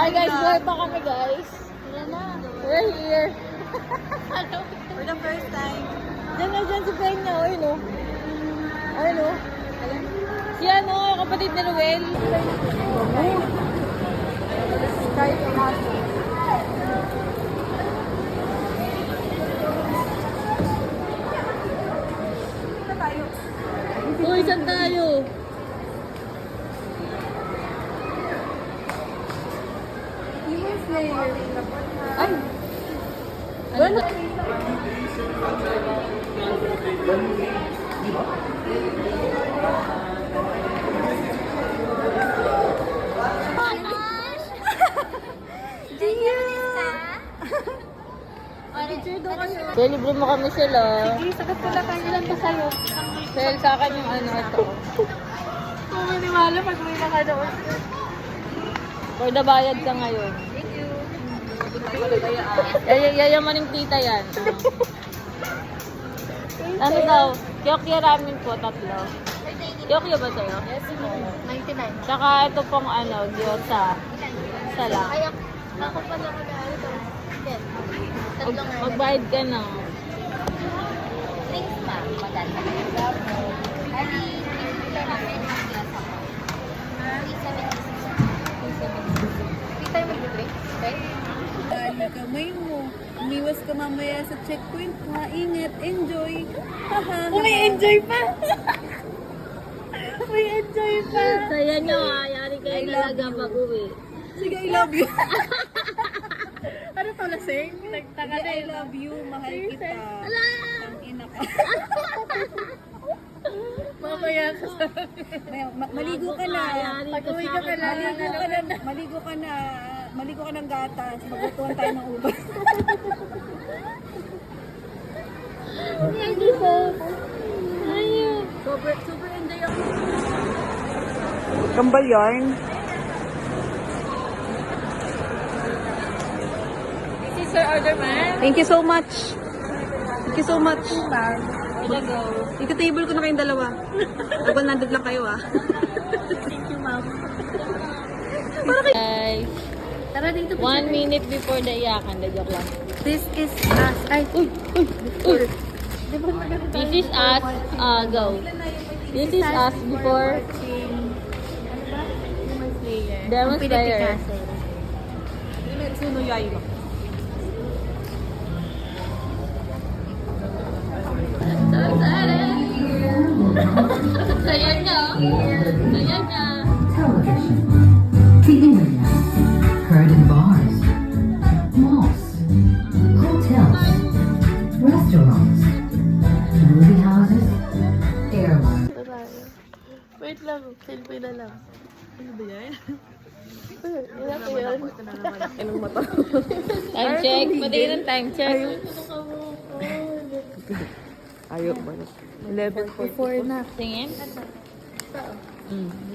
Hi guys, buhay pa kami guys. We're here. For the first time. Diyan na dyan si Peña, oy no. Ay no. Si ano, kapatid ni Ruel. Kahit pumasok. Uy, saan tayo? Demon Slayer. Ay! Ano? Kaya libre mo kami sila. Sige, sagot ko lang kayo lang to sa'yo. Dahil sa akin yung ano ito. Kung maniwala pag may nakanood. For the bayad ka ngayon. Thank you. Yayamaning tita yan. Ano daw? Kyokyo ramen po, 3. Kyokyo ba sa'yo? Yes, po. 99. Tsaka ito pong ano, gyoza. Isa lang. Ay, ako pala ko na ito. Yes. Tatlong Magbayad ka na. Thanks, ma'am. Madali. Ali, ito namin ang klasa ko. 376. Hindi tayo mag-drink? Okay? Dali kamay mo. Umiwas ka mamaya sa checkpoint. Ha, ingat, enjoy. Haha. May enjoy pa! May enjoy pa! Saya nyo ha, yari kayo talaga mag-uwi. Sige, I love you. Ano to, lasing? Nagtaka na I yun. love you. Mahal kita. Ang ina ka. Mamaya ka sa... Maligo ka na. Pag-uwi ka pa lang. Maligo ka na. Maligo ka ng gatas. Maglutuan tayo ng uban. Thank you so much. Super enjoy ako. Kambal yarn. This is your order, man. Thank you so much. Thank you so much. Here you go. Ika-table ko na kayong dalawa. Pag 100 lang kayo ah. Thank you, ma'am. Guys, Tara dito. 1 minute before the iyakan. The joke lang. This is us. Ay, Uy! Uy! Uy! di ba maganda This is us. Go. This is us before Demon Slayer. Demon Ang Slayer. Pinipicase. Suno yayo. So excited! Saya niya. Saya niya. Television, the internet, heard in bars, malls, hotels, restaurants, movie houses, airlines. Wait lang, selfie na lang. Ano ba yan? Time check. Madali ng time check. Ayo ba? 11:44 na. Tingin?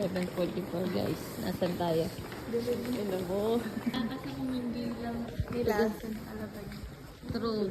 11:44 guys. Nasaan tayo? Kasi kung hindi lang nila, alaban. True.